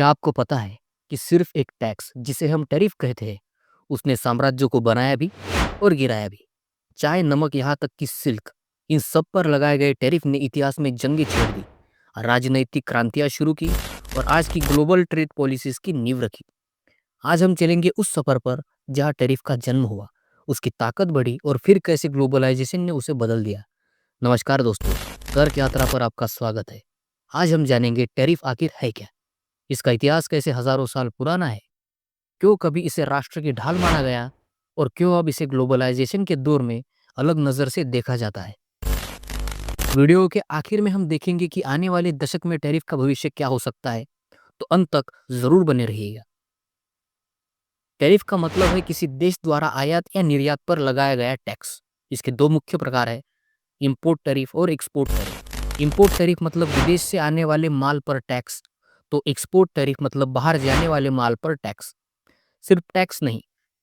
क्या आपको पता है कि सिर्फ एक टैक्स जिसे हम टैरिफ कहते हैं उसने साम्राज्यों को बनाया भी और गिराया भी। चाय नमक यहाँ तक कि सिल्क, इन सब पर लगाए गए टैरिफ ने इतिहास में जंगें छेड़ दी, राजनैतिक क्रांतियां शुरू की और आज की ग्लोबल ट्रेड पॉलिसीज की नींव रखी। आज हम चलेंगे उस सफर पर जहाँ टैरिफ का जन्म हुआ, उसकी ताकत बढ़ी और फिर कैसे ग्लोबलाइजेशन ने उसे बदल दिया। नमस्कार दोस्तों, तर्क यात्रा पर आपका स्वागत है। आज हम जानेंगे टैरिफ आखिर है क्या, इसका इतिहास कैसे हजारों साल पुराना है, क्यों कभी इसे राष्ट्र की ढाल माना गया और क्यों अब इसे ग्लोबलाइजेशन के दौर में अलग नज़र से देखा जाता है। वीडियो के आखिर में हम देखेंगे कि आने वाले दशक में टैरिफ का भविष्य क्या हो सकता है, तो अंत तक जरूर बने रहिएगा। टैरिफ का मतलब है किसी देश द्वारा आयात या निर्यात पर लगाया गया टैक्स। इसके दो मुख्य प्रकार है, इंपोर्ट टैरिफ और एक्सपोर्ट टैरिफ। इंपोर्ट टैरिफ मतलब विदेश से आने वाले माल पर टैक्स, तो एक्सपोर्ट टैरिफ मतलब बाहर जाने वाले माल पर टैक्स। सिर्फ टैक्स नहीं,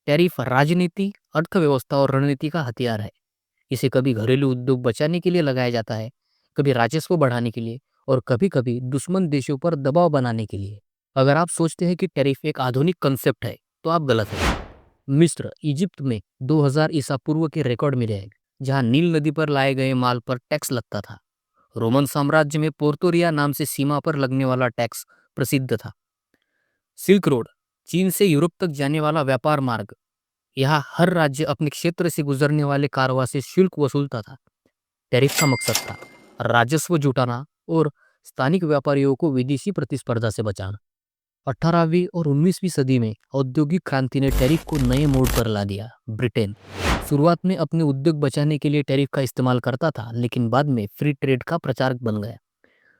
टैरिफ राजनीति, अर्थव्यवस्था और रणनीति का हथियार है। इसे कभी घरेलू उद्योग बचाने के लिए लगाया जाता है, कभी राजस्व बढ़ाने के लिए और कभी कभी दुश्मन देशों पर दबाव बनाने के लिए। अगर आप सोचते हैं कि टैरिफ एक आधुनिक कंसेप्ट है तो आप गलत हैं। मिस्र, इजिप्ट में 2000 ईसा पूर्व के रिकॉर्ड मिले हैं जहां नील नदी पर लाए गए माल पर टैक्स लगता था। रोमन साम्राज्य में पोर्तोरिया नाम से सीमा पर लगने वाला टैक्स प्रसिद्ध था। सिल्क रोड, चीन से यूरोप तक जाने वाला व्यापार मार्ग, यहाँ हर राज्य अपने क्षेत्र से गुजरने वाले कारवां से शुल्क वसूलता था। टैरिफ का मकसद था राजस्व जुटाना और स्थानिक व्यापारियों को विदेशी प्रतिस्पर्धा से बचाना। 18वीं और 19वीं सदी में औद्योगिक क्रांति ने टैरिफ को नए मोड़ पर ला दिया। ब्रिटेन शुरुआत में अपने उद्योग बचाने के लिए टैरिफ का इस्तेमाल करता था, लेकिन बाद में फ्री ट्रेड का प्रचारक बन गया।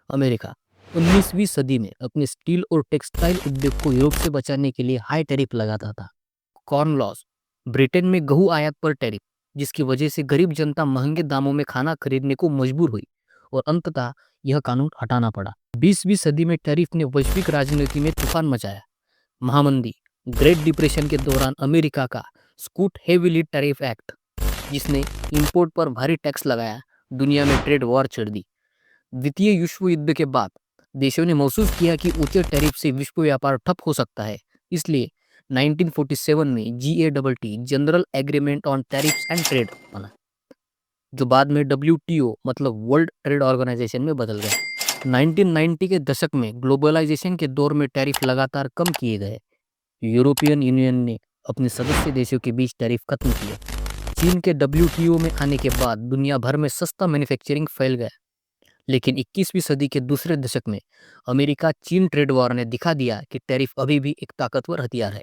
अमेरिका 19वीं सदी में अपने स्टील और टेक्सटाइल उद्योग को यूरोप से बचाने के लिए हाई टैरिफ लगाता था। कॉर्न लॉस, ब्रिटेन में गेहूं आयात पर टैरिफ, जिसकी वजह से गरीब जनता महंगे दामों में खाना खरीदने को मजबूर हुई और अंततः यह कानून हटाना पड़ा। 20वीं सदी में टैरिफ ने वैश्विक राजनीति में तूफान मचाया। महामंदी, ग्रेट डिप्रेशन के दौरान अमेरिका का स्कूट हेविली टैरिफ एक्ट, जिसने इंपोर्ट पर भारी टैक्स लगाया, दुनिया में ट्रेड वॉर छेड़ दी। द्वितीय विश्व युद्ध के बाद देशों ने महसूस किया कि ऊंचे टैरिफ से विश्व व्यापार ठप हो सकता है, इसलिए 1947 में GATT general agreement on tariffs and trade बना, जो बाद में WTO मतलब वर्ल्ड ट्रेड ऑर्गेनाइजेशन में बदल गया। 1990 के दशक में ग्लोबलाइजेशन के दौर में टैरिफ लगातार कम किए गए। यूरोपियन यूनियन ने अपने सदस्य देशों के बीच टैरिफ खत्म किए। चीन के WTO में आने के बाद दुनिया भर में सस्ता मैन्युफैक्चरिंग फैल गया। लेकिन 21वीं सदी के दूसरे दशक में अमेरिका चीन ट्रेड वॉर ने दिखा दिया कि टैरिफ अभी भी एक ताकतवर हथियार है।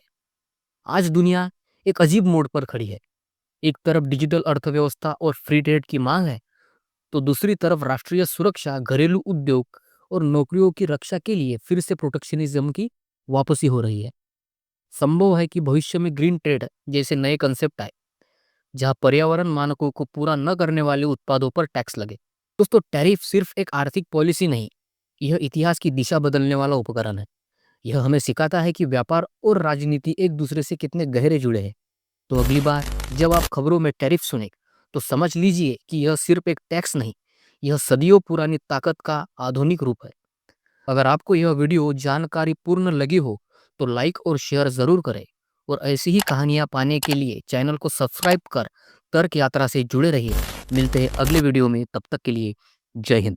आज दुनिया एक अजीब मोड़ पर खड़ी है। एक तरफ डिजिटल अर्थव्यवस्था और फ्री ट्रेड की मांग है, तो दूसरी तरफ राष्ट्रीय सुरक्षा, घरेलू उद्योग और नौकरियों की रक्षा के लिए फिर से प्रोटेक्शनिज्म की वापसी हो रही है। संभव है कि भविष्य में ग्रीन ट्रेड जैसे नए कंसेप्ट आए, जहां पर्यावरण मानकों को पूरा न करने वाले उत्पादों पर टैक्स लगे। दोस्तों, टैरिफ सिर्फ एक आर्थिक पॉलिसी नहीं, यह इतिहास की दिशा बदलने वाला उपकरण है। यह हमें सिखाता है कि व्यापार और राजनीति एक दूसरे से कितने गहरे जुड़े हैं। तो अगली बार जब आप खबरों में टैरिफ सुने, तो समझ लीजिए कि यह सिर्फ एक टैक्स नहीं, यह सदियों पुरानी ताकत का आधुनिक रूप है। अगर आपको यह वीडियो जानकारी पूर्ण लगी हो तो लाइक और शेयर जरूर करें और ऐसी ही कहानियां पाने के लिए चैनल को सब्सक्राइब कर तर्क यात्रा से जुड़े रहिए। मिलते हैं अगले वीडियो में, तब तक के लिए जय हिंद।